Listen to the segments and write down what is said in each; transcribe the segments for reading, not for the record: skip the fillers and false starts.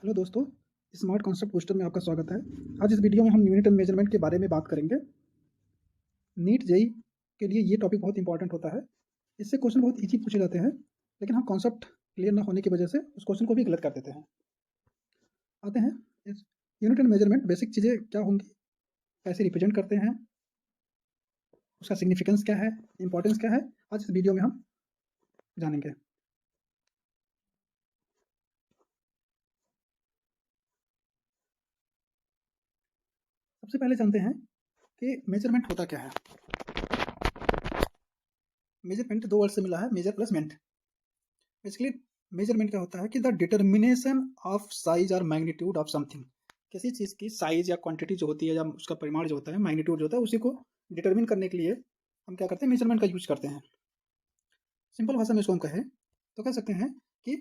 Hello दोस्तों, smart concept booster में आपका स्वागत है। आज इस वीडियो में हम यूनिट एंड मेजरमेंट के बारे में बात करेंगे। नीट जेईई के लिए ये टॉपिक बहुत इंपॉर्टेंट होता है। इससे क्वेश्चन बहुत इजी पूछे जाते हैं, लेकिन हम कॉन्सेप्ट क्लियर ना होने की वजह से उस क्वेश्चन को भी गलत कर देते हैं। आते हैं इस यूनिट एंड मेजरमेंट बेसिक चीज़ें क्या होंगी, कैसे रिप्रेजेंट करते हैं, उसका सिग्निफिकेंस क्या है, इंपॉर्टेंस क्या है, आज इस वीडियो में हम जानेंगे। सबसे पहले जानते हैं कि मेजरमेंट होता क्या है। मेजरमेंट दो वर्ड से मिला है, मेजर प्लस मेंट। बेसिकली मेजरमेंट क्या होता है कि द डिटर्मिनेशन ऑफ साइज और मैग्नीट्यूड ऑफ समथिंग। किसी चीज़ की साइज या क्वांटिटी जो होती है या उसका परिमाण जो होता है, मैग्नीट्यूड जो होता है, उसी को डिटर्मिन करने के लिए हम क्या करते हैं, मेजरमेंट का यूज करते हैं। सिंपल भाषा में इसको हम कहें तो कह सकते हैं कि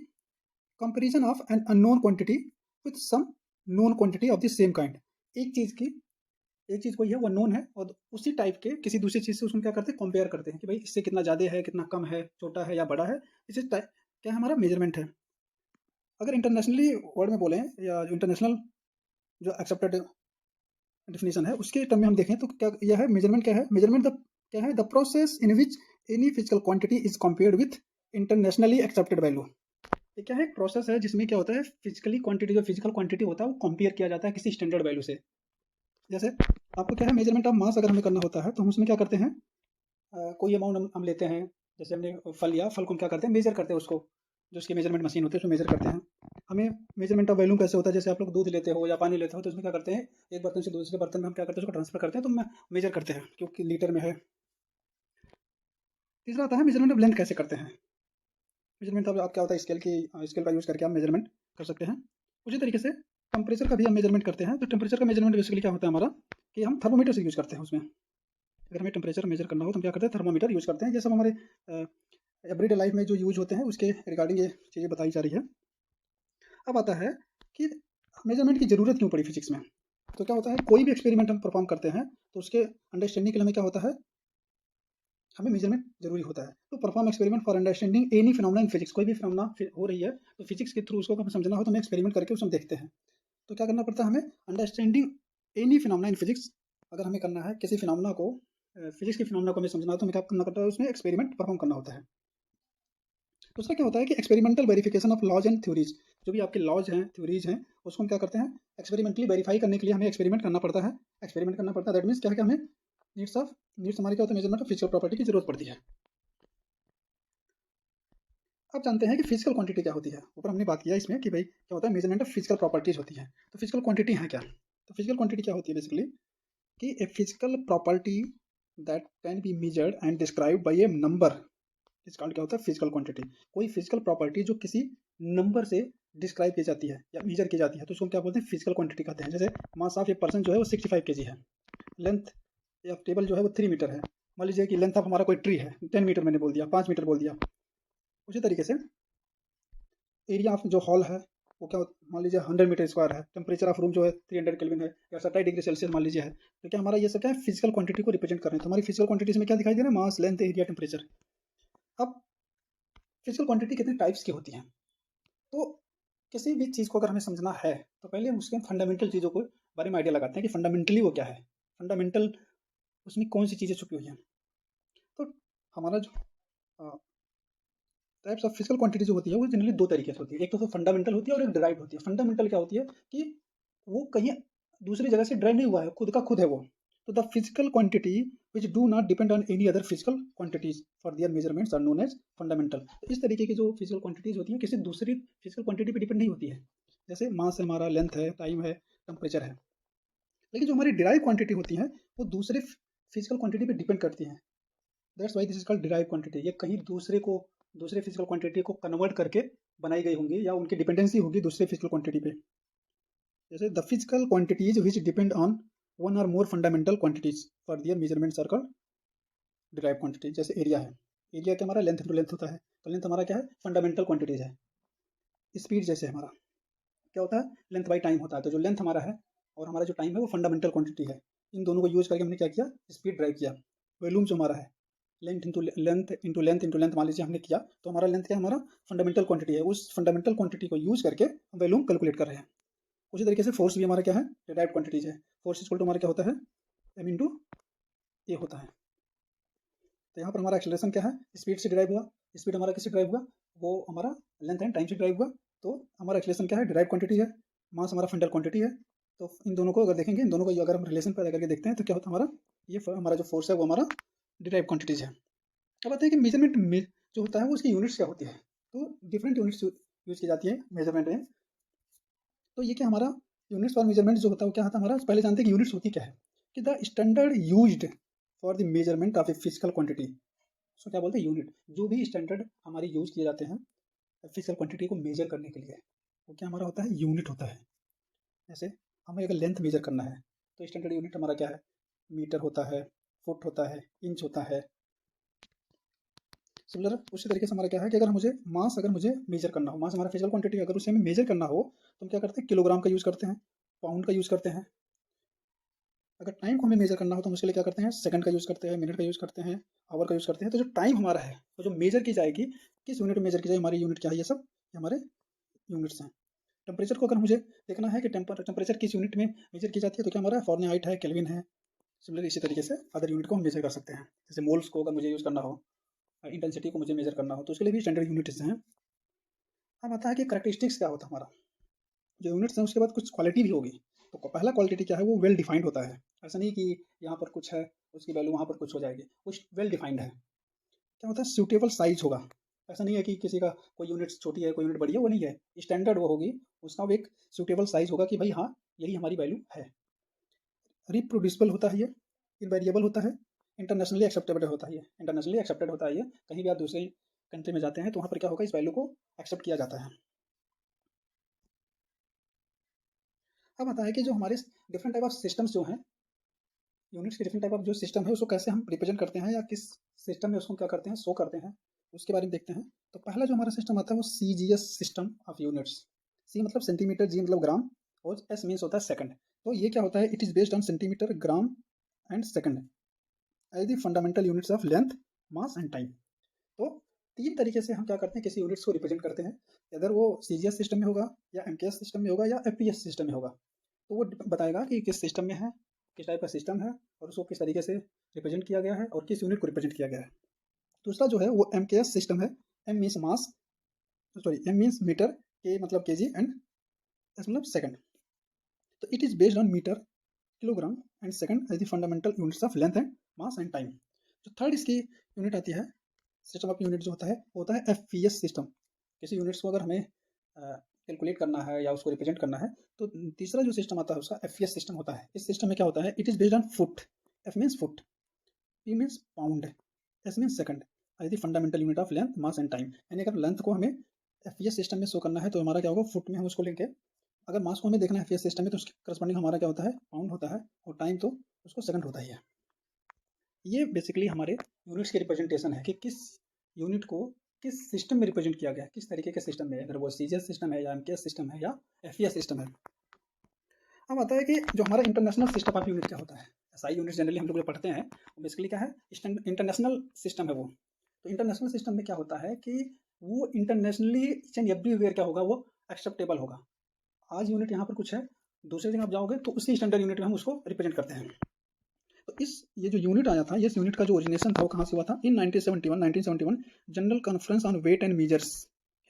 comparison of an unknown quantity with some known quantity of the same kind. एक चीज़ कोई है वो नोन है और उसी टाइप के किसी दूसरी चीज़ से उसको क्या करते हैं, कंपेयर करते हैं कि भाई इससे कितना ज़्यादा है, कितना कम है, छोटा है या बड़ा है। इसी टाइप क्या हमारा मेजरमेंट है। अगर इंटरनेशनली वर्ड में बोलें या इंटरनेशनल जो एक्सेप्टेड डेफिनेशन है उसके टर्म में हम देखें तो क्या यह है, मेजरमेंट क्या है, मेजरमेंट द क्या है, the process in which any physical quantity is compared with internationally accepted value. ये क्या है, एक प्रोसेस है जिसमें क्या होता है, फिजिकली क्वांटिटी जो फिजिकल क्वांटिटी होता है वो कंपेयर किया जाता है किसी स्टैंडर्ड वैल्यू से। जैसे आपको क्या है, मेजरमेंट ऑफ मास अगर हमें करना होता है तो हम उसमें क्या करते हैं, कोई अमाउंट हम लेते हैं। जैसे हमने फल लिया, फल को हम क्या करते हैं, मेजर करते हैं उसको, जो उसकी मेजरमेंट मशीन होती है उसमें मेजर करते हैं। हमें मेजरमेंट ऑफ वॉल्यूम कैसे होता है, जैसे आप लोग दूध लेते हो या पानी लेते हो तो उसमें क्या करते हैं, एक बर्तन से दूसरे बर्तन में हम क्या करते हैं, उसको ट्रांसफर करते हैं तो मेजर करते हैं क्योंकि लीटर में है। तीसरा आता है मेजरमेंट ऑफ लेंथ कैसे करते हैं। मेजरमेंट ऑफ आप क्या होता है, स्केल का यूज़ करके आप मेजरमेंट कर सकते हैं। उसी तरीके से टेम्परेचर का भी हम मेजरमेंट करते हैं। तो टेम्परेचर का मेजरमेंट बेसिकली क्या होता है हमारा, कि हम थर्मोमीटर से यूज़ करते हैं उसमें। अगर हमें टेम्परेचर मेजर करना हो तो हम क्या करते हैं, थर्मोमीटर यूज़ करते हैं। ये सब हमारे एवरीडे लाइफ में जो यूज होते हैं उसके रिगार्डिंग ये चीज़ें बताई जा रही है। अब आता है कि मेजरमेंट की ज़रूरत क्यों पड़ी फिजिक्स में। तो क्या होता है, कोई भी एक्सपेरिमेंट हम परफॉर्म करते हैं तो उसके अंडरस्टैंडिंग के लिए हमें क्या होता है, हमें मेजरमेंट जरूरी होता है। तो perform experiment for understanding any phenomena in physics, कोई भी फिनोमेना हो रही है तो फिजिक्स के थ्रू उसको हमें समझना हो तो हमें एक्सपेरिमेंट करके उसमें देखते हैं। तो क्या करना पड़ता है हमें, understanding any phenomena in physics. अगर हमें करना है किसी फिनोमेना को, फिजिक्स के फिनोमेना को हमें समझना हो तो हमें क्या करना पड़ता है, उसमें एक्सपेरिमेंट परफॉर्म करना होता है। दूसरा क्या होता है कि experimental verification of laws and theories. जो भी आपके लॉज हैं, थ्योरीज हैं, उसको हम क्या करते हैं, एक्सपेरिमेंटली वेरीफाई करने के लिए हमें एक्सपेरिमेंट करना पड़ता है। एक्सपेरिमेंट करना पड़ता है, दैट मीन्स क्या है कि हमें नीड्स हमारी क्या होता है, मेजरमेंट ऑफ फिजिकल प्रॉपर्टी की जरूरत पड़ती है। अब जानते हैं कि फिजिकल क्वांटिटी क्या होती है। ऊपर हमने बात किया इसमें कि भाई क्या होता है, मेजरमेंट ऑफ फिजिकल प्रॉपर्टीज होती है। तो फिजिकल क्वांटिटी है क्या, तो फिजिकल क्वांटिटी क्या होती है बेसिकली, कि a physical property that can be measured and described bye A number इस कॉल्ड क्या होता है, फिजिकल क्वांटिटी। कोई फिजिकल प्रॉपर्टी जो किसी नंबर से डिस्क्राइब की जाती है या मेजर की जाती है तो उसको क्या बोलते हैं, फिजिकल क्वांटिटी कहते हैं। जैसे मास ऑफ ए पर्सन जो है वो 65 केजी है, लेंथ या टेबल जो है वो 3 मीटर है। मान लीजिए कि लेंथ ऑफ हमारा कोई ट्री है 10 मीटर, मैंने बोल दिया 5 मीटर बोल दिया। उसी तरीके से एरिया ऑफ जो हॉल है वो क्या, मान लीजिए 100 मीटर स्क्वायर है। टेम्परेचर ऑफ रूम जो है 300 केल्विन है या 27 डिग्री सेल्सियस मान लीजिए है। तो क्या हमारा ये सब क्या है, फिजिकल क्वांटिटी को रिप्रेजेंट कर रहे हैं। तो हमारी फिजिकल क्वांटिटी में क्या दिखाई दे रहा है, मास, लेंथ, एरिया, टेम्परेचर। अब फिजिकल क्वांटिटी कितने टाइप्स की होती हैं। तो किसी भी चीज़ को अगर हमें समझना है तो पहले हम उसके फंडामेंटल चीज़ों को बारे में आइडिया लगाते हैं कि फंडामेंटली वो क्या है, फंडामेंटल उसमें कौन सी चीज़ें छुपी हुई हैं। तो हमारा जो टाइप्स ऑफ फिजिकल क्वांटिटी जो होती है वो जनरली दो तरीके से होती है। एक तो फंडामेंटल होती है और एक डिराइव्ड होती है। फंडामेंटल क्या होती है कि वो कहीं दूसरी जगह से ड्राइव नहीं हुआ है, खुद का खुद है वो। तो the physical quantity which do not depend on any other physical quantities for their measurements are known as fundamental. तो इस तरीके की जो फिजिकल क्वांटिटीज होती हैं किसी दूसरी फिजिकल क्वांटिटी पर डिपेंड नहीं होती है। जैसे मास है हमारा, लेंथ है, टाइम है, टेम्परेचर है। लेकिन जो हमारी डिराइव क्वांटिटी होती है वो दूसरे फिजिकल क्वांटिटी पे डिपेंड करती है। That's why this is called derive quantity. ये कहीं दूसरे फिजिकल क्वांटिटी को कन्वर्ट करके बनाई गई होंगी या उनकी डिपेंडेंसी होगी दूसरे फिजिकल क्वांटिटी पे। जैसे the physical quantities which depend on one or more fundamental quantities for their measurements are called derive quantity. जैसे एरिया है, एरिया क्या हमारा लेंथ इंटू लेंथ होता है, तो लेंथ हमारा क्या है, फंडामेंटल क्वांटिटीज है। स्पीड जैसे हमारा क्या होता है, लेंथ बाई टाइम होता है। तो जो लेंथ हमारा है और हमारा जो टाइम है वो फंडामेंटल क्वांटिटी है। इन दोनों को यूज करके हमने क्या किया, स्पीड ड्राइव किया। वॉल्यूम जो हमारा है लेंथ मान लीजिए हमने किया, तो हमारा लेंथ क्या है, हमारा फंडामेंटल क्वांटिटी है। उस फंडामेंटल क्वांटिटी को यूज करके हम वैल्यू कैलकुलेट कर रहे हैं। उसी तरीके से फोर्स भी हमारा क्या है, डिराइव्ड क्वांटिटीज है। फोर्स इक्वल टू हमारा क्या होता है, m इंटू ए होता है। तो यहाँ पर हमारा एक्सेलरेशन क्या है, स्पीड से डिराइव हुआ। स्पीड हमारा किससे डिराइव हुआ, वो हमारा लेंथ एंड टाइम से डिराइव हुआ। तो हमारा एक्सेलरेशन क्या है, डिराइव क्वांटिटी है। मास हमारा फंडल क्वांटिटी है। तो इन दोनों को अगर देखेंगे, इन दोनों को अगर हम रिलेशन पैदा करके देखते हैं, तो क्या होता है हमारा, ये हमारा जो फोर्स है वो हमारा डिराइव क्वांटिटीज है। अब बात है कि मेजरमेंट में जो होता है वो उसकी यूनिट्स क्या होती है। तो डिफरेंट यूनिट्स यूज की जाती है मेजरमेंट में। तो ये क्या हमारा यूनिट्स फॉर मेजरमेंट जो होता है वो क्या होता है हमारा, पहले जानते हैं कि यूनिट्स होती क्या है, कि the standard used for the measurement of a physical quantity. उसको क्या बोलते हैं, यूनिट। जो भी स्टैंडर्ड हमारे यूज किए जाते हैं फिजिकल क्वांटिटी को मेजर करने के लिए, वो क्या हमारा होता है, यूनिट होता है। जैसे हमें अगर लेंथ मेजर करना है तो स्टैंडर्ड यूनिट हमारा क्या है, मीटर होता है, फुट होता है, इंच होता है। सिमिलर उसी तरीके से हमारा क्या है कि अगर मुझे मेजर करना हो, मास हमारा फिजिकल क्वांटिटी, अगर उसे हमें मेजर करना हो तो हम क्या करते हैं, किलोग्राम का यूज़ करते हैं, पाउंड का यूज़ करते हैं। अगर टाइम को हमें मेजर करना हो तो हम उसके लिए क्या करते हैं, सेकंड का यूज़ करते हैं, मिनट का यूज़ करते हैं, आवर का यूज़ करते हैं। तो जो टाइम हमारा है, तो जो मेजर की जाएगी, किस यूनिट में मेजर की जाएगी, हमारी यूनिट क्या है, ये सब हमारे यूनिट्स हैं। टेम्परेचर को अगर मुझे देखना है कि टेम्परेचर किस यूनिट में मेजर की जाती है, तो क्या हमारा फॉरेनहाइट है, केल्विन है। सिमिलर इसी तरीके से अदर यूनिट को हम मेजर कर सकते हैं। जैसे मोल्स को अगर मुझे यूज़ करना हो, इंटेंसिटी को मुझे मेजर करना हो, तो उसके लिए भी स्टैंडर्ड यूनिट्स हैं। अब आता है कि करैक्टरिस्टिक्स क्या होता है हमारा, जो यूनिट्स हैं उसके बाद कुछ क्वालिटी भी होगी। तो पहला क्वालिटी क्या है, वो वेल डिफाइंड होता है। ऐसा नहीं कि यहाँ पर कुछ है उसकी वैल्यू वहाँ पर कुछ हो जाएगी, वो वेल डिफाइंड है। क्या होता है, सूटेबल साइज होगा। ऐसा नहीं है कि किसी का कोई यूनिट छोटी है, कोई यूनिट बड़ी है, वो नहीं है। स्टैंडर्ड वो होगी, उसका वो एक सूटेबल साइज होगा कि भाई हाँ यही हमारी वैल्यू है। रिप्रोड्यूसिबल होता है ये, इनवेरिएबल होता है, इंटरनेशनली एक्सेप्टेबल होता है ये। इंटरनेशनली एक्सेप्टेड होता है ये, कहीं भी आप दूसरे कंट्री में जाते हैं तो वहाँ पर क्या होगा, इस वैल्यू को एक्सेप्ट किया जाता है। अब आता है कि जो हमारे डिफरेंट टाइप ऑफ सिस्टम्स जो हैं, यूनिट्स के डिफरेंट टाइप ऑफ जो सिस्टम है उसको कैसे हम रिप्रेजेंट करते हैं, या किस सिस्टम में उसको क्या करते हैं, शो करते हैं, उसके बारे में देखते हैं। तो पहला जो हमारा सिस्टम आता है वो CGS system of units. C मतलब सेंटीमीटर, G मतलब ग्राम, और S मीन्स होता है सेकंड। तो ये क्या होता है, it is based on centimetre, gram and second as the fundamental units of length, mass and time. तो तीन तरीके से हम क्या करते हैं, किसी यूनिट्स को रिप्रेजेंट करते हैं। अगर वो CGS सिस्टम में होगा, या MKS सिस्टम में होगा, या FPS सिस्टम में होगा, तो वो बताएगा कि किस सिस्टम में है, किस टाइप का सिस्टम है, और उसको किस तरीके से रिप्रेजेंट किया गया है, और किस यूनिट को रिप्रेजेंट किया गया है। दूसरा जो है वो MKS सिस्टम है। M means mass, sorry M means metre, K मतलब केजी, एंड S मतलब सेकंड। तो it is based on metre, kilogram and second as the fundamental units of length and mass and time. जो third इसकी unit आती है, system of unit जो होता है, वो होता है FPS सिस्टम। किसी यूनिट्स को अगर हमें कैलकुलेट करना है या उसको रिप्रेजेंट करना है, तो तीसरा जो सिस्टम आता है उसका FPS सिस्टम होता है। इस सिस्टम में क्या होता है, it is based on foot. F means foot, P means pound, S means second as the fundamental unit of length, mass and time. यानी अगर लेंथ को हमें FPS सिस्टम में शो करना है तो हमारा क्या होगा, फुट में हम उसको लेंगे। अगर मास को हमें देखना है FPS सिस्टम में, तो उसके करस्पॉन्डिंग हमारा क्या होता है, पाउंड होता है, और टाइम तो उसको सेकंड होता ही है। ये बेसिकली हमारे यूनिट्स की रिप्रेजेंटेशन है कि किस यूनिट को किस सिस्टम में रिप्रेजेंट किया गया है, किस तरीके के सिस्टम में, अगर वो CGS सिस्टम है, या MKS सिस्टम है, या FPS सिस्टम है। अब आता है कि जो हमारा इंटरनेशनल सिस्टम ऑफ यूनिट क्या होता है। SI यूनिट जनरली हम लोग जो पढ़ते हैं वो बेसिकली क्या है, इंटरनेशनल सिस्टम है वो। तो इंटरनेशनल सिस्टम में क्या होता है कि वो इंटरनेशनली ईच एंड एवरीवेयर क्या होगा, वो एक्सेप्टेबल होगा। आज यूनिट यहाँ पर कुछ है, दूसरे जगह आप जाओगे तो उसी स्टैंडर्ड यूनिट में हम उसको रिप्रेजेंट करते हैं। तो ये जो यूनिट आया था, इस यूनिट का जो ओरिजिनेशन था वो कहाँ से हुआ था, इन 1971 general conference on wait and measures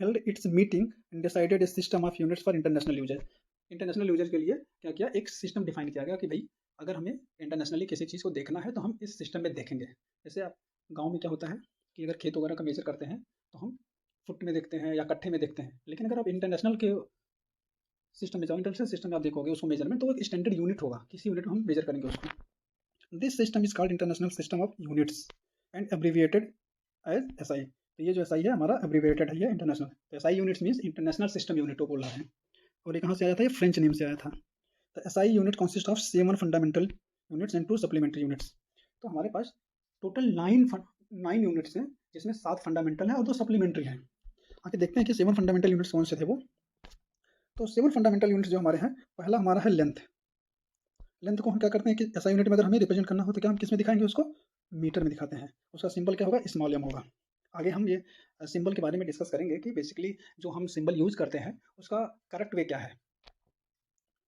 held it's meeting and decided A system of units for international user. International user के लिए क्या किया, एक सिस्टम डिफाइन किया गया कि भाई अगर हमें इंटरनेशनली किसी चीज़ को देखना है तो हम इस सिस्टम में देखेंगे। जैसे आप गाँव में क्या होता है कि अगर खेत वगैरह का मेजर करते हैं तो हम फुट में देखते हैं या कट्ठे में देखते हैं, लेकिन अगर आप इंटरनेशनल के सिस्टम में जाओ, इंटरनेशनल सिस्टम में आप देखोगे उसको मेजरमेंट, तो एक स्टैंडर्ड यूनिट होगा, किसी यूनिट में हम मेजर करेंगे उसको। This system is called international system of units and abbreviated as SI। तो ये जो SI है हमारा एब्रीविएटेड है, ये इंटरनेशनल। तो SI units means international system unit को बोल रहा है। और ये कहाँ से आया था, ये फ्रेंच नेम से आया था। तो SI unit consist of 7 fundamental units and 2 supplementary units. तो हमारे पास टोटल 9 यूनिट्स हैं, जिसमें 7 फंडामेंटल हैं और 2 सप्लीमेंट्री हैं। आगे देखते हैं कि 7 फंडामेंटल यूनिट्स कौन से थे वो। तो 7 फंडामेंटल यूनिट्स जो हमारे हैं, पहला हमारा है लेंथ। लेंथ को हम क्या करते हैं कि SI यूनिट में अगर हमें रिप्रेजेंट करना हो तो क्या हम किस में दिखाएंगे उसको, मीटर में दिखाते हैं, उसका सिंबल क्या होगा, स्मॉल m होगा। आगे हम ये सिंबल के बारे में डिस्कस करेंगे कि बेसिकली जो हम सिंबल यूज़ करते हैं उसका करेक्ट वे क्या है।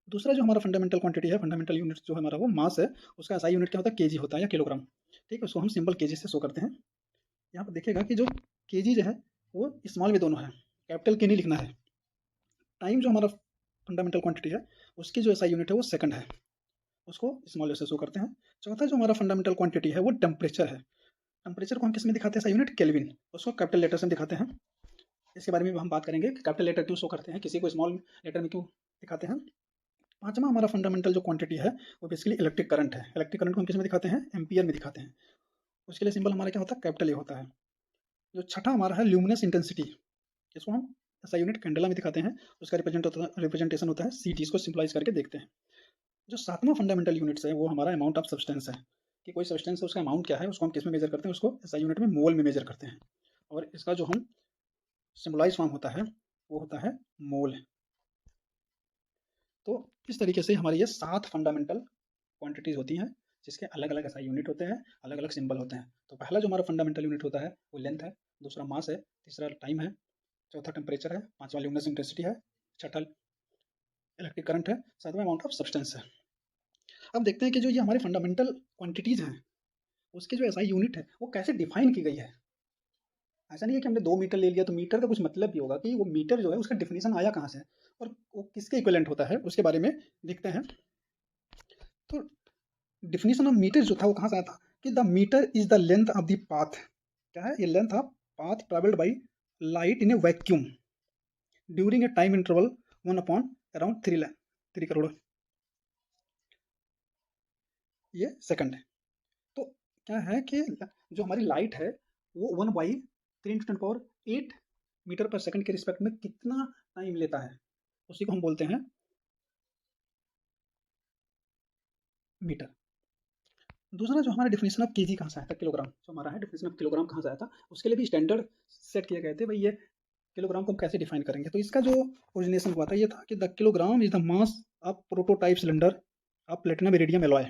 दूसरा जो हमारा फंडामेंटल क्वांटिटी है, फंडामेंटल यूनिट जो हमारा वो मास है, उसका एसआई यूनिट क्या होता है, केजी होता है या किलोग्राम। ठीक है, उसको हम सिंबल केजी से शो करते हैं। यहाँ पर देखिएगा कि जो केजी जो है वो स्मॉल में दोनों है, कैपिटल के नहीं लिखना है। टाइम जो हमारा फंडामेंटल क्वांटिटी है उसकी जो एसआई यूनिट है वो सेकंड है, उसको स्मॉल से शो करते हैं। चौथा जो हमारा फंडामेंटल क्वांटिटी है वो टेम्परेचर है। टेम्परेचर को हम किस में दिखाते हैं, एसआई यूनिट केल्विन, उसको कैपिटल लेटर से दिखाते हैं। इसके बारे में भी हम बात करेंगे कि कैपिटल लेटर क्यों शो करते हैं, किसी को स्मॉल लेटर में क्यों दिखाते हैं। पांचवा हमारा फंडामेंटल जो क्वांटिटी है वो बेसिकली इलेक्ट्रिक करंट है। इलेक्ट्रिक करंट को हम किस में दिखाते हैं, एम्पियर में दिखाते हैं। उसके लिए सिंबल हमारा क्या होता है, कैपिटल ए होता है। जो छठा हमारा है ल्यूमिनस इंटेंसिटी, इसको हम ऐसा यूनिट कैंडेला में दिखाते हैं, उसका रिप्रेजेंटेशन होता है सीटी, इसको सिंपलाइज करके देखते हैं। जो सातवां फंडामेंटल यूनिट्स है वो हमारा अमाउंट ऑफ सब्सटेंस है, कि कोई सब्सटेंस है उसका अमाउंट क्या है, उसको हम किस में मेजर करते हैं, उसको ऐसा यूनिट में मोल में मेजर करते हैं। और इसका जो हम सिंबलाइज फॉर्म होता है वो होता है मोल। तो इस तरीके से हमारी ये 7 फंडामेंटल क्वांटिटीज होती हैं, जिसके अलग अलग ऐसा यूनिट होते हैं, अलग अलग सिंबल होते हैं। तो पहला जो हमारा फंडामेंटल यूनिट होता है वो लेंथ है, दूसरा मास है, तीसरा टाइम है, चौथा टेम्परेचर है, पांचवा ल्यूमिनस इंटेंसिटी है, छठा इलेक्ट्रिक करंट है, सातवां अमाउंट ऑफ सब्सटेंस है। अब देखते हैं कि जो ये हमारे फंडामेंटल क्वांटिटीज हैं उसके जो एसआई यूनिट है वो कैसे डिफाइन की गई है। ऐसा नहीं है कि हमने 2 मीटर ले लिया तो मीटर का कुछ मतलब भी होगा, कि वो मीटर जो है उसका डिफिनीशन आया कहाँ से और वो किसके इक्विवेलेंट होता है, उसके बारे में देखते हैं। तो डिफिनीशन ऑफ मीटर जो था वो कहाँ से आया था, कि the metre is the length of the path, क्या है ये, length of path travelled by light in A vacuum during a time interval 1/3 crore ये सेकंड है। तो क्या है कि जो हमारी लाइट है वो 1/3 × 10⁸ मीटर पर सेकंड के रिस्पेक्ट में कितना टाइम लेता है, उसी को हम बोलते हैं मीटर। दूसरा जो हमारा डिफिनेशन ऑफ केजी कहाँ से आया था, किलोग्राम जो हमारा है, डिफिनेशन ऑफ किलोग्राम कहाँ से आया था, उसके लिए भी स्टैंडर्ड सेट किए गए थे भाई, ये किलोग्राम को हम कैसे डिफाइन करेंगे। तो इसका जो ओरिजिनेशन हुआ था ये था कि the kilogram is the mass of prototype cylinder of platinum iridium alloy.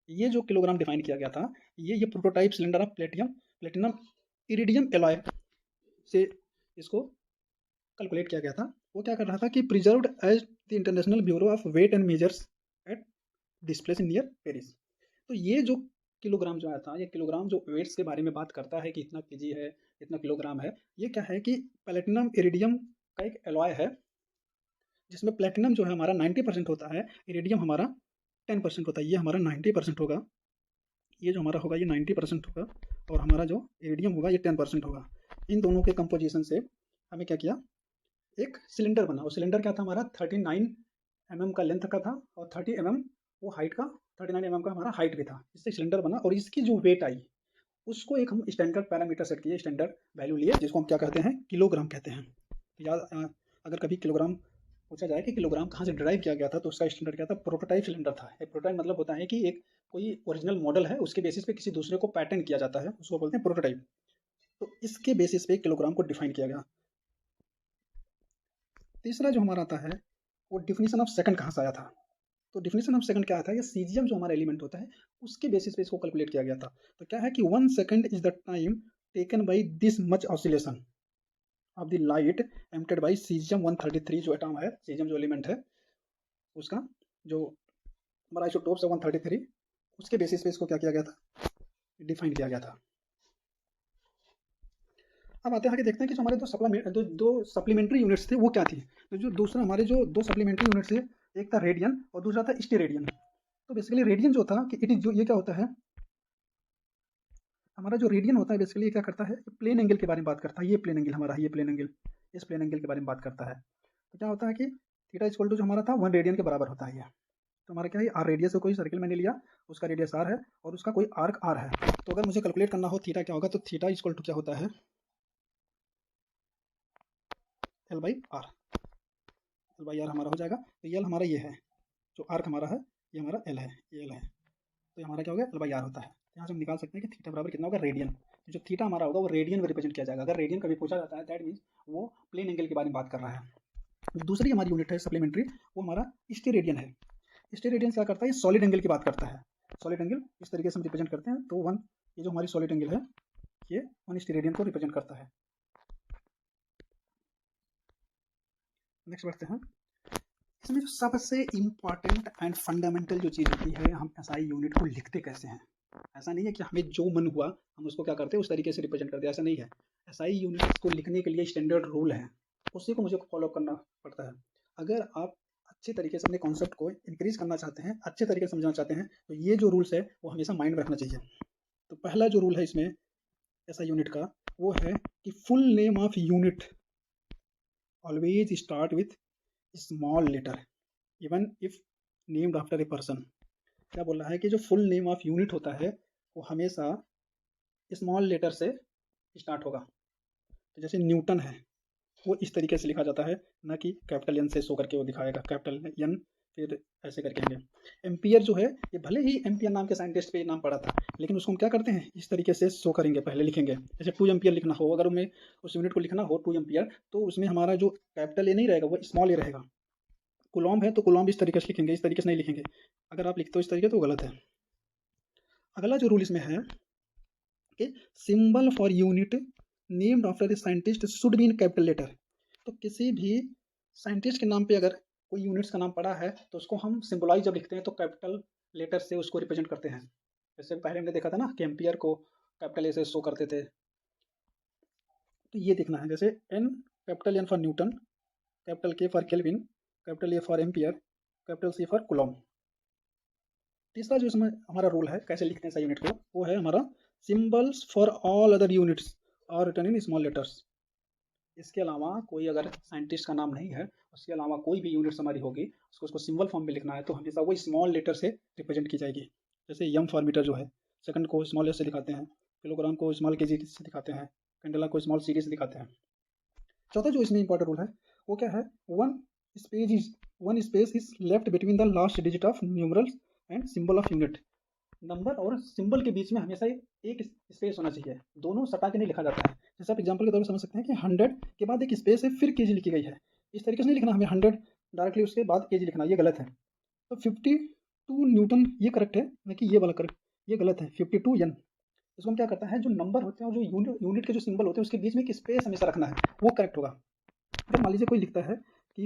ये जो किलोग्राम डिफाइन किया गया था ये prototype cylinder of platinum iridium alloy से इसको कैलकुलेट किया गया था। वो क्या कर रहा था कि preserved as the international bureau of weight and measures at this place in near Paris. तो ये जो किलोग्राम जो आया था, ये किलोग्राम जो वेट्स के बारे में बात करता है कि इतना केजी है, इतना किलोग्राम है, ये क्या है कि प्लेटिनम इरिडियम का एक एलॉय है, जिसमें प्लेटिनम जो है हमारा 90% होता है, इरिडियम हमारा 10% होता है। ये हमारा 90% होगा, ये जो हमारा होगा ये 90% होगा, और हमारा जो इरिडियम होगा ये 10% होगा। इन दोनों के कंपोजिशन से हमें क्या किया, एक सिलेंडर बना। और सिलेंडर क्या था हमारा, 39 mm का लेंथ का था, और 30 mm वो हाइट का, 39 mm का हमारा हाइट भी था। इससे सिलेंडर बना, और इसकी जो वेट आई उसको एक हम स्टैंडर्ड पैरामीटर सेट किए, स्टैंडर्ड वैल्यू लिए, जिसको हम क्या कहते हैं, किलोग्राम कहते हैं। याद, अगर कभी किलोग्राम पूछा जाए कि किलोग्राम कहाँ से डिराइव किया गया था, तो उसका स्टैंडर्ड क्या था, प्रोटोटाइप सिलेंडर था। एक प्रोटोटाइप मतलब होता है कि एक कोई ओरिजिनल मॉडल है, उसके बेसिस पे किसी दूसरे को पैटर्न किया जाता है, उसको बोलते हैं प्रोटोटाइप। तो इसके बेसिस पे किलोग्राम को डिफाइन किया गया। तीसरा जो हमारा आता है वो डिफिनीशन ऑफ सेकंड कहाँ से आया था। तो डिफिनीशन ऑफ सेकंड क्या आता है, ये सीजियम जो हमारा एलिमेंट होता है उसके बेसिस पे इसको कैलकुलेट किया गया था। तो क्या है कि 1 second is the time taken by this much oscillation of the light emitted by caesium 133 जो एटम है, सीजियम जो एलिमेंट है उसका जो हमारा आइसोटोप्स है 133, उसके बेसिस पे इसको क्या किया गया था, डिफाइन किया गया था। अब आते हैं आगे, देखते हैं कि जो हमारे दो सप्लीमेंट्री यूनिट्स थे वो क्या थी। तो जो दूसरा हमारे जो 2 सप्लीमेंट्री यूनिट्स थे, एक था रेडियन और दूसरा था स्टेरेडियन। तो बेसिकली रेडियन जो था कि इट इज जो ये क्या होता है, हमारा जो रेडियन होता है बेसिकली क्या करता है, प्लेन एंगल के बारे में बात करता है। ये प्लेन एंगल हमारा, ये प्लेन एंगल, इस प्लेन एंगल के बारे में बात करता है। तो क्या होता है कि थीटा इक्वल टू जो हमारा था 1 रेडियन के बराबर होता है ये। तो हमारा क्या है, आर रेडियस से कोई सर्किल मैंने लिया, उसका रेडियस आर है और उसका कोई आर्क आर है। तो अगर मुझे कैलकुलेट करना हो थीटा क्या होगा, तो थीटा इक्वल टू क्या होता है, L by are. L by are हमारा हो जाएगा। तो एल हमारा ये है, जो आर्क हमारा है ये हमारा एल है, ये एल है। तो ये हमारा क्या हो गया, एल बाई आर होता है। यहाँ से हम निकाल सकते हैं कि थीटा बराबर कितना होगा, रेडियन। तो जो थीटा हमारा होगा वो रेडियन में रिप्रेजेंट किया जाएगा। अगर रेडियन कभी पूछा जाता है दैट मीन्स वो प्लेन एंगल के बारे में बात कर रहा है। दूसरी हमारी यूनिट है सप्लीमेंट्री, वो हमारा स्टेरेडियन है। स्टेरेडियन क्या करता है, सॉलिड एंगल की बात करता है। सॉलिड एंगल इस तरीके से हम रिप्रेजेंट करते हैं। तो 1 ये जो हमारी सॉलिड एंगल है ये 1 स्टेरेडियन को रिप्रेजेंट करता है। नेक्स्ट बढ़ते हैं। इसमें जो सबसे इम्पॉर्टेंट एंड फंडामेंटल जो चीज़ होती है, हम एसआई यूनिट को लिखते कैसे हैं। ऐसा नहीं है कि हमें जो मन हुआ हम उसको क्या करते हैं उस तरीके से रिप्रेजेंट करते हैं, ऐसा नहीं है। एसआई यूनिट को लिखने के लिए स्टैंडर्ड रूल है, उसी को मुझे फॉलो करना पड़ता है। अगर आप अच्छे तरीके से अपने कॉन्सेप्ट को इंक्रीज करना चाहते हैं, अच्छे तरीके से समझना चाहते हैं, तो ये जो रूल्स है वो हमेशा माइंड में रखना चाहिए। तो पहला जो रूल है इसमें एसआई यूनिट का वो है कि full name of unit always start with small letter even if named after a person. क्या बोल रहा है कि जो फुल नेम ऑफ यूनिट होता है वो हमेशा स्मॉल लेटर से स्टार्ट होगा। तो जैसे न्यूटन है वो इस तरीके से लिखा जाता है, ना कि कैपिटल एन से शो करके वो दिखाएगा, कैपिटल एन फिर ऐसे करके होंगे। एम्पियर जो है ये भले ही एम्पियर नाम के साइंटिस्ट पे नाम पड़ा था, लेकिन उसको हम क्या करते हैं इस तरीके से शो करेंगे, पहले लिखेंगे। जैसे 2 एम्पियर लिखना हो, अगर हमें उस यूनिट को लिखना हो 2 एम्पियर, तो उसमें हमारा जो कैपिटल ए नहीं रहेगा वो स्मॉल ए रहेगा। कुलॉम्ब है तो कुलॉम्ब इस तरीके से लिखेंगे, इस तरीके से नहीं लिखेंगे। अगर आप लिखते हो इस तरीके तो गलत है। अगला जो रूल इसमें है कि symbol for unit named after the scientist should be in capital letter. तो किसी भी साइंटिस्ट के नाम पे अगर कोई यूनिट्स का नाम पड़ा है तो उसको हम सिंबलाइज जब लिखते हैं तो कैपिटल लेटर से उसको रिप्रेजेंट करते हैं। जैसे पहले हमने देखा था ना कि एम्पियर को कैपिटल ए से शो करते थे, तो ये देखना है। जैसे N, capital N for Newton, capital K for Kelvin, capital A for ampere, capital C for coulomb. तीसरा जो इसमें हमारा रूल है कैसे लिखते हैं सही यूनिट को, वो है हमारा symbols for all other units are written in small letters. इसके अलावा कोई अगर साइंटिस्ट का नाम नहीं है, उसके अलावा कोई भी यूनिट्स हमारी होगी, उसको सिंबल फॉर्म में लिखना है तो हमेशा वो स्मॉल लेटर से रिप्रेजेंट की जाएगी। जैसे एम फॉर मीटर जो है, सेकंड को स्मॉल एस से दिखाते हैं, किलोग्राम को स्मॉल केजी से दिखाते हैं, कैंडेला को स्मॉल सीडी से दिखाते हैं। चौथा जो इसमें इंपॉर्टेंट रूल है वो क्या है, one space is left between the last digit of numerals and symbol of unit. Number और सिंबल के बीच में हमेशा एक स्पेस होना चाहिए, दोनों सटा के नहीं लिखा जाता है। जैसे आप एग्जांपल के तौर पर समझ सकते हैं कि 100 के बाद एक स्पेस है फिर केजी लिखी गई है, इस तरीके से नहीं लिखना, हमें 100 डायरेक्टली उसके बाद केजी लिखना, ये गलत है। तो 52 न्यूटन ये करेक्ट है, ना कि ये वाला करेक्ट, ये गलत है 52 एन। इसको हम क्या करता है, जो नंबर होते हैं और जो यूनिट के जो सिंबल होते हैं उसके बीच में एक स्पेस हमेशा रखना है, वो करेक्ट होगा। अगर मान लीजिए कोई लिखता है कि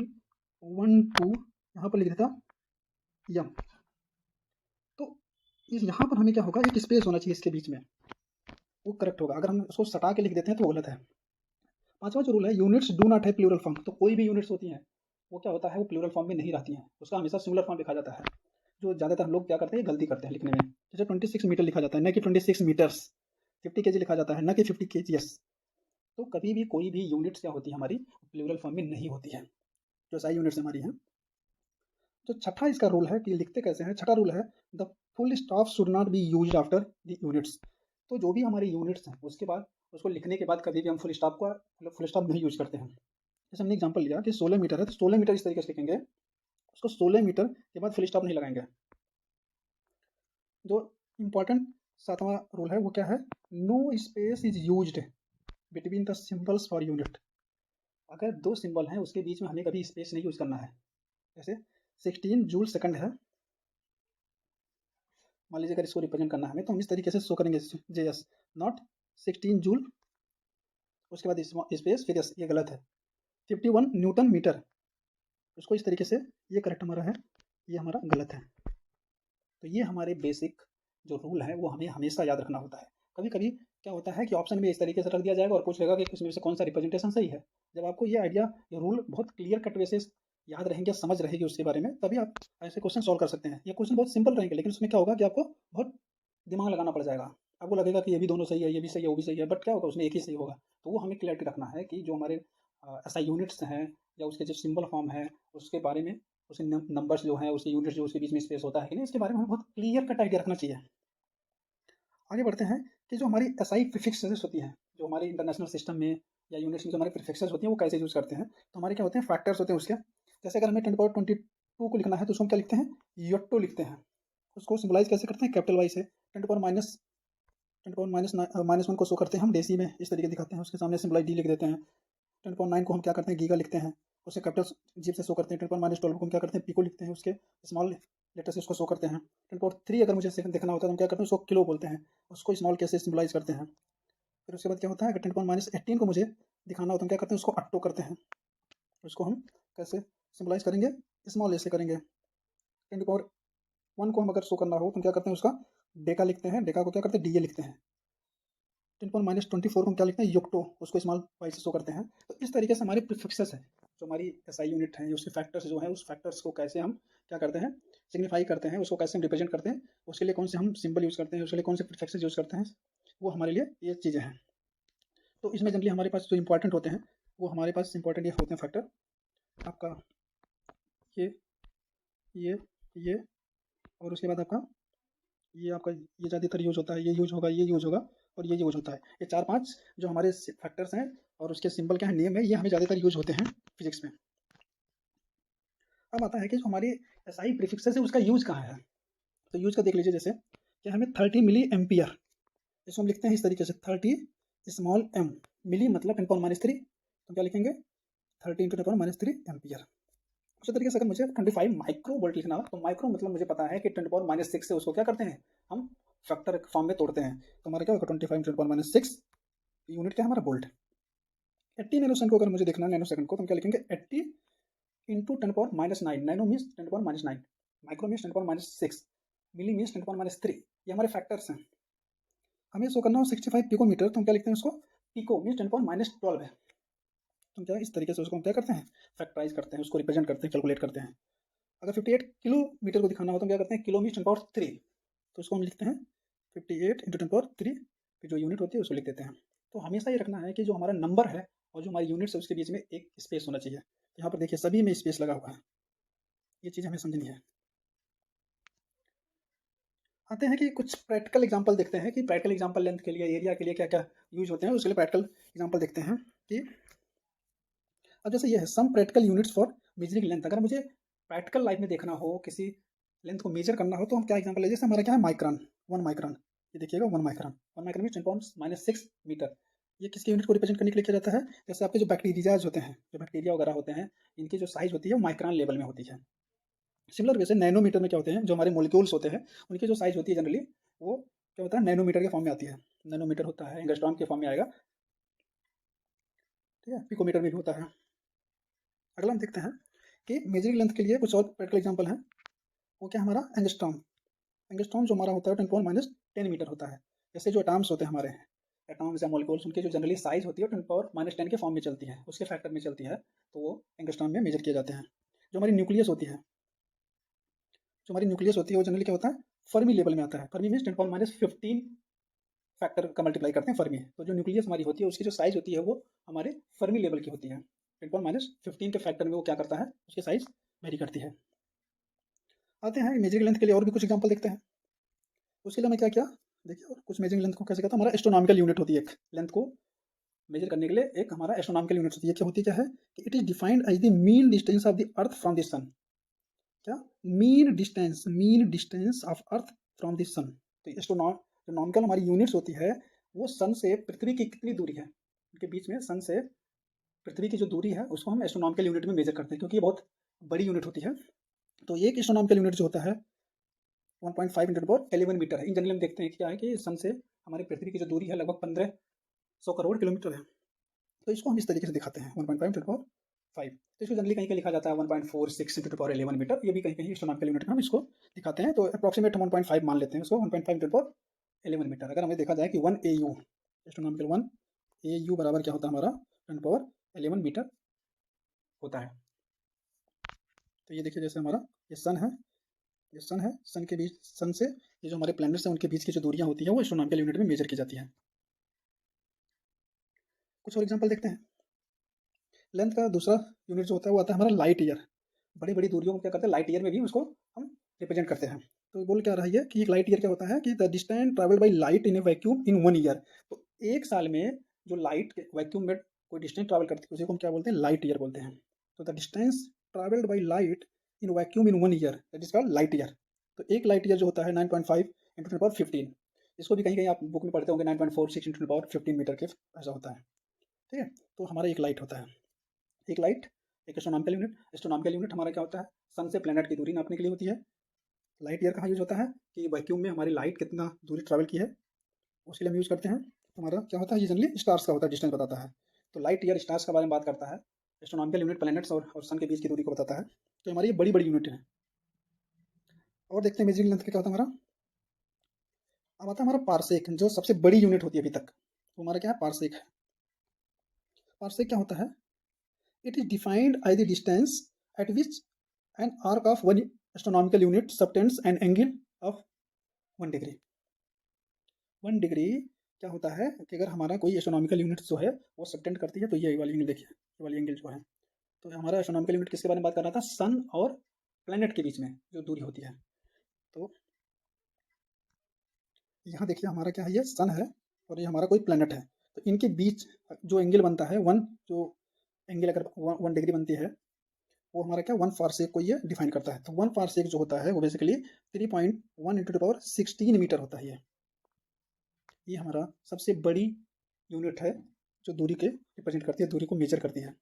12 यहाँ पर लिख देता यम, तो इस यहाँ पर हमें क्या होगा, एक स्पेस होना चाहिए इसके बीच में, वो करेक्ट होगा। अगर हम उसको सटा के लिख देते हैं तो वो गलत है। पांचवा जो रूल है, यूनिट्स डू नॉट है प्लूरल फॉर्म। तो कोई भी यूनिट्स होती हैं वो क्या होता है, वो प्लूरल फॉर्म में नहीं रहती हैं, उसका हमेशा सिंगुलर फॉर्म लिखा जाता है। जो ज़्यादातर लोग क्या करते हैं, गलती करते हैं लिखने में। जैसे 26 मीटर लिखा जाता है, न कि 26 मीटर्स। 50 केजी लिखा जाता है, न कि 50 केजीएस। तो कभी भी कोई भी यूनिट्स क्या होती है हमारी प्लूरल फॉर्म में नहीं होती है, जो सारी यूनिट्स हमारी हैं। तो छठा इसका रूल है कि लिखते कैसे हैं। छठा रूल है, the full stop should not be used after the units. तो जो भी हमारी यूनिट्स हैं उसके बाद उसको लिखने के बाद कभी भी हम फुल स्टॉप नहीं यूज करते हैं। जैसे हमने एग्जांपल लिया कि 16 मीटर है तो 16 मीटर इस तरीके से लिखेंगे, उसको 16 मीटर के बाद फुल स्टॉप नहीं लगाएंगे। जो इंपॉर्टेंट सातवां रूल है वो क्या है, no space is used between the symbols for unit. अगर दो सिंबल हैं उसके बीच में हमें कभी स्पेस नहीं यूज करना है। जैसे 16 जूल सेकंड है, मान लीजिए अगर इसको रिप्रेजेंट करना है हमें तो हम इस तरीके से शो करेंगे, जे एस नॉट 16 जूल, उसके बाद स्पेस फिर एस, ये गलत है। 51 न्यूटन मीटर, उसको इस तरीके से, ये करेक्ट हमारा है, ये हमारा गलत है। तो ये हमारे बेसिक जो रूल है वो हमें हमेशा याद रखना होता है। कभी कभी क्या होता है कि ऑप्शन में इस तरीके से रख दिया जाएगा और पूछेगा कि इसमें से कौन सा रिप्रेजेंटेशन सही है। जब आपको ये आइडिया, ये रूल बहुत क्लियर कट वे से याद रहेंगे, समझ रहेगी उसके बारे में, तभी आप ऐसे क्वेश्चन सॉल्व कर सकते हैं। ये क्वेश्चन बहुत सिंपल रहेंगे, लेकिन उसमें क्या होगा कि आपको बहुत दिमाग लगाना पड़ जाएगा। आपको लगेगा कि ये भी दोनों सही है, ये भी सही है, वो भी सही है, बट क्या होगा उसमें एक ही सही होगा। तो वो हमें क्लियरिटी रखना है कि जो हमारे ऐसा यूनिट्स हैं या उसके जो सिंबल फॉर्म है उसके बारे में, उसके नंबर्स जो हैं, उसके यूनिट्स जो उसके बीच में स्पेस होता है कि नहीं, इसके बारे में हमें बहुत क्लियर कट आइडिया रखना चाहिए। आगे बढ़ते हैं कि जो हमारी एसआई प्रीफिक्सेस होती हैं, जो हमारी इंटरनेशनल सिस्टम में या यूनिट्स में जो हमारी प्रीफिक्सेस होती हैं वो कैसे यूज़ करते हैं। तो हमारे क्या होते हैं, फैक्टर्स होते हैं उसके। जैसे अगर हमें 10^22 को लिखना है तो उसको हम क्या लिखते हैं, योट्टो लिखते हैं। उसको सिंबलाइज कैसे करते हैं, कैपिटल वाई से। 10^-1 को शो करते हैं हम डेसी में, इस तरीके दिखाते हैं, उसके सामने सिंबलाइज डी लिख देते हैं। 10.9 को हम क्या करते हैं, गीगा लिखते हैं, उसे कैपिटल जीप से शो करते हैं। 10^-12 को हम क्या करते हैं, पिको लिखते हैं, उसके स्मॉल लेटर से उसको शो करते हैं। 10³ अगर मुझे सेकंड देखना होता है तो हम क्या करते हैं, उसको किलो बोलते हैं, उसको स्मॉल के से सिम्बलाइज करते हैं। फिर उसके बाद क्या होता है, अगर 10⁻18 को मुझे दिखाना हो तो हम क्या करते हैं, उसको अट्टो करते हैं। उसको हम कैसे सिम्बलाइज करेंगे, स्मॉल ए से करेंगे। 10⁻1 को हम अगर शो करना हो तो हम क्या करते हैं, उसका डेका लिखते हैं, डेका को क्या करते हैं, डी ए लिखते हैं। 10⁻24 को हम क्या लिखते हैं, योक्टो, उसको स्मॉल वाई से शो करते हैं। तो इस तरीके से हमारे प्रीफिक्सेस है, जो हमारी एसआई यूनिट है, उसके फैक्टर्स जो है, उस फैक्टर्स को कैसे हम क्या करते हैं, सिग्निफाई करते हैं, उसको कैसे हम रिप्रेजेंट करते हैं, उसके लिए कौन से हम सिंबल यूज़ करते हैं, उसके लिए कौन से प्रीफिक्सेस यूज़ करते हैं, वो हमारे लिए ये चीज़ें हैं। तो इसमें जनरली हमारे पास जो इंपॉर्टेंट होते हैं, वो हमारे पास इंपॉर्टेंट ये होते हैं फैक्टर, आपका ये ये ये और उसके बाद आपका ये ज़्यादातर यूज़ होता है, ये यूज़ होगा, ये यूज़ होगा और ये यूज़ होता है। ये 4-5 जो हमारे फैक्टर्स हैं और उसके सिंबल क्या है, नेम है, ये हमें ज़्यादातर यूज़ होते हैं फिजिक्स में। अब आता है कि जो हमारी एसआई प्रीफिक्सेस है, उसका यूज़ कहाँ है। तो यूज़ का देख लीजिए, जैसे कि हमें 30 मिली एम्पियर, इसको हम लिखते हैं इस तरीके से, 30 स्मॉल एम, मिली मतलब 10⁻3, तो क्या लिखेंगे, 30 × 10⁻3 एम्पियर। उसी तरीके से अगर मुझे 25 माइक्रो वोल्ट लिखना हो, तो माइक्रो मतलब मुझे पता है कि 10⁻6 से उसको क्या करते हैं, हम फैक्टर फॉर्म में तोड़ते हैं। तो हमारा क्या होगा, 25 × 10⁻6 यूनिट क्या है हमारा, वोल्ट। 80 नैनो सेकंड को अगर मुझे देखना है, नैनो सेकंड को, तो हम क्या लिखेंगे, 80 into 10⁻9, nano means 10⁻9, micro means 10⁻6, मिली मीन्स 10⁻3। ये हमारे फैक्टर्स हैं। हमें शो करना हो 65 पिको मीटर, तो हम क्या लिखते हैं, उसको पिको मीन्स 10⁻12 है। तो हम क्या इस तरीके से उसको हम क्या करते हैं, फैक्टराइज करते हैं, उसको रिप्रेजेंट करते हैं, कैलकुलेट करते हैं। अगर 58 किलोमीटर को दिखाना हो तो हम क्या करते हैं, किलो मीन्स 10⁻3, तो उसको हम लिखते हैं 58 इंटू 10⁻3 की जो यूनिट होती है उसको लिख देते हैं। तो हमेशा ये रखना है कि जो हमारा नंबर है और जो हमारी यूनिट्स है उसके बीच में एक स्पेस होना चाहिए। यहाँ पर देखिए सभी में स्पेस लगा हुआ है, ये चीज़ हमें समझनी है। आते हैं कि कुछ प्रैक्टिकल एग्जांपल देखते हैं कि प्रैक्टिकल एग्जांपल लेंथ के लिए, एरिया के लिए क्या क्या यूज होते हैं, उसके लिए प्रैक्टिकल एग्जांपल देखते हैं कि अब जैसे ये है, some practical units for measuring length. अगर मुझे प्रैक्टिकल लाइफ में देखना हो, किसी लेंथ को मेजर करना हो, तो हम क्या एग्जांपल ले, जैसे हमारा क्या है, माइक्रॉन, 1 माइक्रॉन, ये देखिएगा 1 माइक्रॉन, 1 माइक्रॉन में 10⁻6 मीटर। ये किसकी यूनिट को रिप्रेजेंट करने के लिए किया जाता है, जैसे आपके जो बैक्टीरियाज होते हैं, जो बैक्टीरिया वगैरह होते हैं, इनकी जो साइज होती है वो माइक्रॉन लेवल में होती है। सिमिलर वैसे नैनोमीटर में क्या होते हैं, जो हमारे मोलिक्यूल्स होते हैं, उनकी जो साइज होती है जनरली, वो क्या होता है, नैनोमीटर के फॉर्म में आती है। नैनोमीटर होता है, एंगस्ट्रॉम के फॉर्म में आएगा, ठीक है, पिकोमीटर में भी होता है। अगला हम देखते हैं कि मेजरिंग लेंथ के लिए कुछ और प्रैक्टिकल एग्जांपल हैं। वो क्या हमारा एंगस्ट्रॉम, एंगस्ट्रॉम जो हमारा होता है 10⁻10 मीटर होता है। जैसे जो एटॉम्स होते हैं हमारे, एटॉम्स या मॉलिक्यूल्स, उनकी जो जनरली साइज होती है 10⁻10 के फॉर्म में चलती है, उसके फैक्टर में चलती है, तो वो एंगस्ट्रॉम में मेजर किए जाते हैं। जो हमारी न्यूक्लियस होती है, जो हमारी न्यूक्लियस होती है वो जनरली क्या होता है, फर्मी लेवल में आता है। फर्मी मीन्स 10⁻15 फैक्टर का मल्टीप्लाई करते हैं फर्मी। तो जो न्यूक्लियस हमारी होती है उसकी जो साइज होती है वो हमारे फर्मी लेवल की होती है। 10⁻15 के फैक्टर में वो क्या करता है, उसकी साइज वेरी करती है। आते हैं मेजरिंग लेंथ के लिए और भी कुछ एग्जांपल देखते हैं। उसके लिए हमें क्या क्या देखिए, और कुछ मेजरिंग लेंथ को कैसे कहता है, हमारा एस्ट्रोनॉमिकल यूनिट होती है। एक लेंथ को मेजर करने के लिए एक हमारा एस्ट्रोनॉमिकल यूनिट होती है। क्या होती है, क्या है कि it is defined as the mean distance of the earth from the sun. क्या, mean distance of earth from the sun. तो एस्ट्रोनॉमिकल हमारी यूनिट्स होती है, वो सन से पृथ्वी की कितनी दूरी है, उनके बीच में सन से पृथ्वी की जो दूरी है उसको हम एस्ट्रोनॉमिकल यूनिट में मेजर करते हैं, क्योंकि ये बहुत बड़ी यूनिट होती है। तो एक एस्ट्रोनॉमिकल यूनिट जो होता है 1.5 × 10⁻11 मीटर है। इन जनरल हम देखते हैं क्या है कि सन से हमारी पृथ्वी की जो दूरी है लगभग 1500 करोड़ किलोमीटर है। तो इसको हम इस तरीके से दिखाते हैं 1.5 × 10⁵। तो इसको जनरली कहीं कहीं लिखा जाता है 1.46 × 10⁻11 मीटर। ये भी कहीं कहीं एस्ट्रोनॉमिकल यूनिट में हम इसको दिखाते हैं। तो अप्रॉक्सीमेट हम 1.5 मान लेते हैं उसको, 1.5 × 10⁻11 मीटर। अगर हमें देखा जाए कि 1 AU, एस्ट्रोनॉमिकल 1 AU बराबर क्या होता है हमारा, 10⁻11 मीटर होता है। तो ये देखिए, जैसे हमारा ये सन है, ये सन है, सन के बीच, सन से ये जो हमारे प्लैनेट्स हैं उनके बीच की जो दूरियां होती हैं वो एस्ट्रोनॉमिकल यूनिट में मेजर की जाती हैं। कुछ और एग्जांपल देखते हैं। लेंथ का दूसरा यूनिट जो होता है वो आता है हमारा लाइट ईयर। बड़ी बड़ी दूरियों को क्या करते हैं, लाइट ईयर में भी उसको हम रिप्रेजेंट करते हैं। तो बोल क्या रहा है कि एक लाइट ईयर क्या होता है कि the distance travelled by light in A vacuum in 1 year. तो एक साल में जो लाइट वैक्यूम में कोई डिस्टेंस ट्रैवल करती है उसी को हम क्या बोलते हैं, लाइट ईयर बोलते हैं। तो the distance travelled by light in vacuum in 1 year, that is called light year. तो एक लाइट ईयर जो होता है 9.5 × 10⁻15। इसको भी कहीं कहीं आप बुक में पढ़ते होंगे 9.46 × 10⁻15 मीटर के ऐसा होता है, ठीक है। तो हमारा एक लाइट होता है, एक लाइट, एक एस्ट्रोनॉमिकल यूनिट। एस्ट्रोनॉमिकल यूनिट हमारा क्या होता है, सन से प्लैनेट की दूरी नापने के लिए होती है। लाइट ईयर कहाँ यूज़ होता है कि वैक्यूम में हमारी लाइट कितना दूरी ट्रैवल की है उसके लिए हम यूज़ करते हैं। तो हमारा क्या होता है, ये जनरली स्टार्स का होता है, डिस्टेंस बताता है। तो लाइट ईयर स्टार्स के बारे में बात करता है, एस्ट्रोनॉमिकल यूनिट प्लैनेट्स और सन के बीच की दूरी को बताता है। तो हमारी ये बड़ी बड़ी यूनिट है। और देखते हैं मेजरिंग लेंथ का क्या होता है हमारा। अब आता है हमारा पार्सेक, जो सबसे बड़ी यूनिट होती है अभी तक। तो हमारा क्या है, पार्सेक है। पार्सेक क्या होता है, it is defined as the distance eight which an arc of one astronomical unit subtends an angle of 1 degree. 1 degree क्या होता है कि अगर हमारा कोई एस्ट्रोनॉमिकल यूनिट जो है वो सबटेंड करती है, तो ये वाली एंगल देखिए, ये वाली एंगल जो है, तो हमारा एस्ट्रोनॉमिकल यूनिट किसके बारे में बात कर रहा था, सन और प्लैनेट के बीच में जो दूरी होती है। तो यहाँ देखिए हमारा क्या है, ये सन है और ये हमारा कोई प्लैनेट है। तो इनके बीच जो एंगल बनता है जो एंगल अगर 1 डिग्री बनती है, वो हमारा क्या 1 फारसेक को ये डिफाइन करता है। तो 1 फारसेक जो होता है वो basically 3.1 into the power 16 metre होता है। ये हमारा सबसे बड़ी यूनिट है जो दूरी के रिप्रेजेंट करती है, दूरी को मेजर करती है।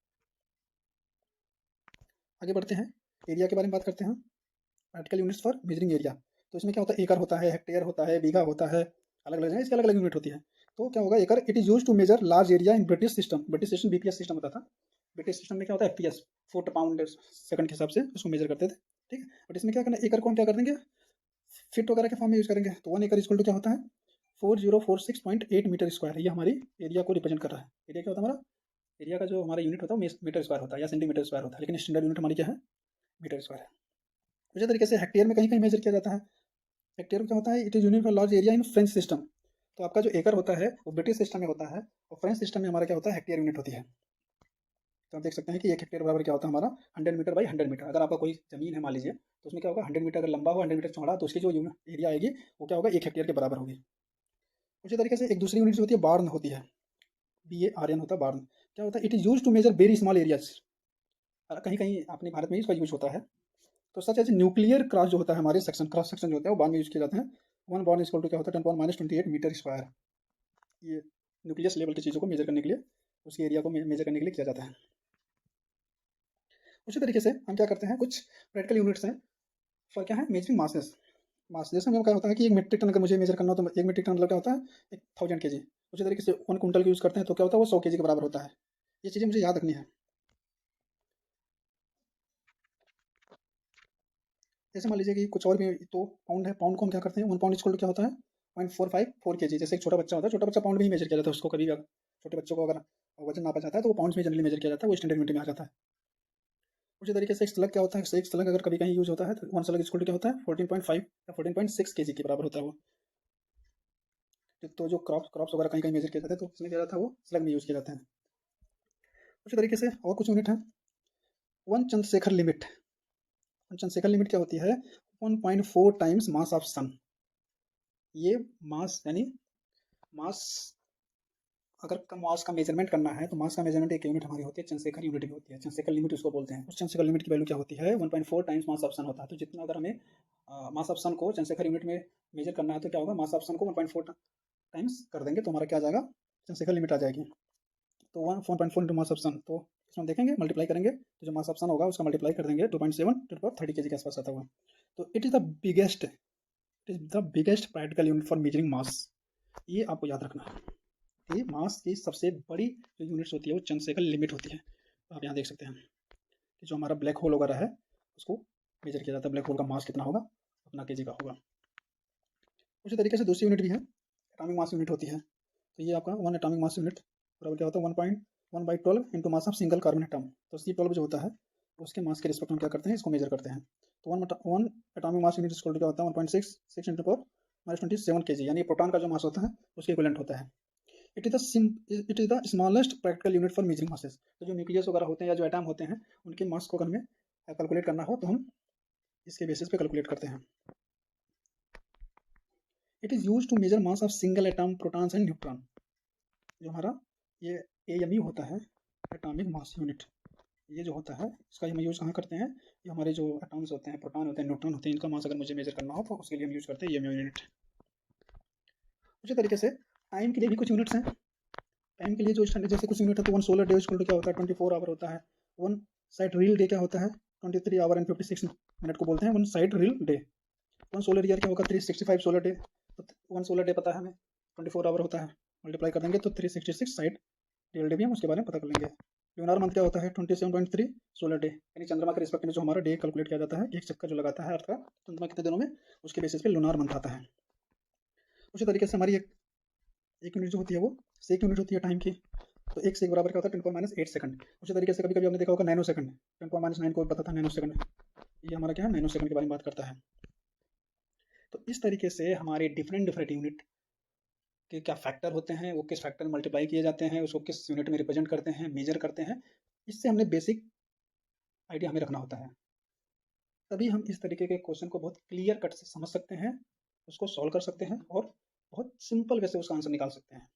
आगे बढ़ते हैं, एरिया के बारे में बात करते हैं। Practical units for measuring area. तो इसमें क्या होता है, एकड़ होता है, हेक्टेयर होता है, बीघा होता है, अलग अलग है, इसकी अलग अलग यूनिट होती है। तो क्या होगा, एकड़ it is use to major large area in British system. British system BPS system होता था। ब्रिटिश सिस्टम में क्या होता है, एफपीएस, फुट पाउंड सेकंड के हिसाब से उसको मेजर करते थे। ठीक है, बट इसमें क्या करना, एकड़ को हम क्या कर देंगे, फिट वगैरह के फॉर्म में यूज करेंगे। तो 1 एकड़ इक्वल टू क्या होता है 4046.8 मीटर स्क्वायर। ये हमारी एरिया को रिप्रेजेंट कर रहा है। एरिया क्या होता है हमारा, एरिया का जो हमारा यूनिट होता है वो मीटर स्क्वायर होता है या सेंटीमीटर स्क्वायर होता है, लेकिन स्टैंडर्ड यूनिट हमारी क्या है, मीटर स्क्वायर है। उसी तरीके से हेक्टेयर में कहीं कहीं मेजर किया जाता है। हेक्टेयर क्या होता है, it is unit for large area in French system. तो आपका जो एकड़ होता है वो ब्रिटिश सिस्टम में होता है और फ्रेंच सिस्टम में हमारा क्या होता है, हेक्टेयर यूनिट होती है। तो आप देख सकते हैं कि 1 हेक्टेयर बराबर क्या होता है हमारा 100 मीटर बाई 100 मीटर। अगर आपका कोई जमीन है मान लीजिए, तो उसमें क्या होगा, 100 मीटर अगर लंबा हो, 100 मीटर चौड़ा, तो उसकी जो एरिया आएगी वो क्या होगा, 1 हेक्टेयर के बराबर होगी। उसी तरीके से एक दूसरी यूनिट जो होती है बार्न होती है, BARN होता है बार्न। क्या होता है, it is use to measure very small areas. कहीं कहीं अपने भारत में इसका यूज होता है। तो सच एज न्यूक्लियर क्रॉस जो होता है, हमारे सेक्शन क्रॉस सेक्शन जो होता है वो बाद में यूज किए जाते हैं। 1 बॉर्न इक्वल टू क्या होता है 10⁻28 मीटर स्क्वायर। ये न्यूक्लियस लेवल की चीज़ों को मेजर करने के लिए, उसके एरिया को मेजर करने के लिए किया जाता है। उसी तरीके से हम क्या करते हैं, कुछ प्रैक्टिकल यूनिट्स हैं फॉर क्या है, मेजरिंग मासेस। मास जैसे में क्या होता है कि 1 मीट्रिक टन अगर मुझे मेजर करना हो तो 1 मीट्रिक टन मतलब क्या होता है 1000 kg। उसी तरीके से 1 क्विंटल का यूज़ करते हैं तो क्या होता है वो 100 kg के बराबर होता है। ये चीज़ें मुझे याद रखनी है। जैसे मान लीजिए कि कुछ और भी, तो पाउंड है, पाउंड को हम क्या करते हैं, 1 पाउंड इक्वल टू क्या होता है 0.454 kg। जैसे एक छोटा बच्चा होता है, छोटा बच्चा पाउंड में ही मेजर किया जाता है उसको। कभी अगर छोटे बच्चों को अगर वजन नापा जाता है तो वो पाउंड्स में जनरली मेजर किया जाता है, वो स्टैंडर्ड यूनिट में आ जाता है। उसी तरीके से एक स्लग क्या होता है, एक स्लग अगर कभी कहीं यूज होता है तो 1 स्लग इक्वल टू क्या होता है 14.5 या 14.6 kg के बराबर होता है वो। तो जो क्रॉप्स वगैरह कहीं कहीं मेजर किया जाता है तो उसमें क्या जाता है, वो स्लग में यूज किया जाता है। उसी तरीके से और कुछ यूनिट है, one Chandrashekhar limit. Chandrashekhar limit क्या होती है, 1.4 टाइम्स मास ऑफ सन। ये मास यानी मास, अगर मास का मेजरमेंट करना है तो मास का मेजरमेंट एक यूनिट हमारी होती है, चंद्रशेखर यूनिट भी होती है, चंद्रशेखर लिमिट उसको बोलते हैं। उस चंद्रशेखर लिमिट की वैल्यू क्या होती है 1.4 टाइम्स मास ऑफ सन होता है। तो जितना अगर हमें मास ऑफ सन को चंद्रशेखर यूनिट में मेजर करना है तो क्या होगा, मास ऑफ सन को 1.4 टाइम्स कर देंगे तो हमारा क्या आ जाएगा, चंद्रशेखर लिमिट आ जाएगी। तो 1.4 इंटू मास ऑफ सन, तो इसमें देखेंगे मल्टीप्लाई करेंगे तो जो मास ऑफ सन होगा उसका मल्टीप्लाई कर देंगे 2.7 टू द पावर 30 kg के आसपास आता होगा। तो it is the biggest practical unit for measuring mass. ये आपको याद रखना है कि मास की सबसे बड़ी जो यूनिट्स होती है वो चंद्रशेखर लिमिट होती है। तो आप यहाँ देख सकते हैं कि जो हमारा ब्लैक होल वगैरह है उसको मेजर किया जाता है, ब्लैक होल का मास कितना होगा, अपना केजी का होगा। उसी तरीके से दूसरी यूनिट भी है, एटॉमिक मास यूनिट होती है। तो ये आपका 1 एटॉमिक मास यूनिट बराबर क्या होता है 1.1/12 into mass of single carbon atom. तो C12 जो होता है उसके मास के रिस्पेक्ट में क्या करते हैं, इसको मेजर करते हैं। तो 1 atomic mass unit equal to क्या होता है 1.66 इंटू पावर -27 kg, यानी प्रोटॉन का जो मास होता है उसके इक्विवेलेंट होता है। It is the smallest practical unit for measuring masses. तो जो न्यूक्लियस वगैरह होते हैं या जो एटम होते हैं उनके मास को अगर हमें कैलकुलेट करना हो तो हम इसके बेसिस पे कैलकुलेट करते हैं। It is use to major mass of single atom, protons and neutron. जो हमारा ये AMU होता है, एटॉमिक मास यूनिट, ये जो होता है इसका हम यूज़ कहाँ करते हैं, ये हमारे जो एटॉम्स होते हैं, प्रोटॉन होते हैं, न्यूट्रॉन होते हैं, इनका मास अगर मुझे मेजर करना हो तो उसके लिए हम यूज़ करते हैं AMU यूनिट। उसी तरीके से टाइम के लिए भी कुछ यूनिट्स हैं। टाइम के लिए जो स्टैंडर्ड जैसे कुछ यूनिट है तो 1 सोलर डे इक्वल टू क्या होता है 24 आवर होता है। 1 साइड रील डे क्या होता है 23 आवर एंड 56 मिनट को बोलते हैं 1 side reel day. 1 solar year क्या होगा, 365 सोलर डे। तो 1 सोलर डे पता है हमें 24 आवर होता है, मल्टीप्लाई कर देंगे तो 366 साइड रियल डे भी हम उसके बारे में पता कर लेंगे। ल्यूनार मंथ क्या होता है, 27.3 सोलर डे, यानी चंद्रमा के रिस्पेक्ट में जो हमारा डे कैलकुलेट किया जाता है, एक चक्कर जो लगाता है अर्थ का चंद्रमा कितने दिनों में, उसके बेसिस पे लूनार मंथ आता है। उसी तरीके से हमारी एक यूनिट जो होती है वो सेक यूनिट होती है टाइम की, तो एक सेक बराबर क्या होता है 10⁻8 सेकंड। उसी तरीके से कभी कभी आपने देखा होगा नैनो सेकंड, 10⁻9 को पता था नैनो सेकंड, ये हमारा क्या है नैनो सेकंड के बारे में बात करता है। तो इस तरीके से हमारे डिफरेंट डिफरेंट यूनिट के क्या फैक्टर होते हैं, वो किस फैक्टर में मल्टीप्लाई किए जाते हैं, उसको किस यूनिट में रिप्रेजेंट करते हैं, मेजर करते हैं, इससे हमने बेसिक आइडिया हमें रखना होता है। तभी हम इस तरीके के क्वेश्चन को बहुत क्लियर कट से समझ सकते हैं, उसको सॉल्व कर सकते हैं और बहुत सिंपल वे से उसका आंसर निकाल सकते हैं।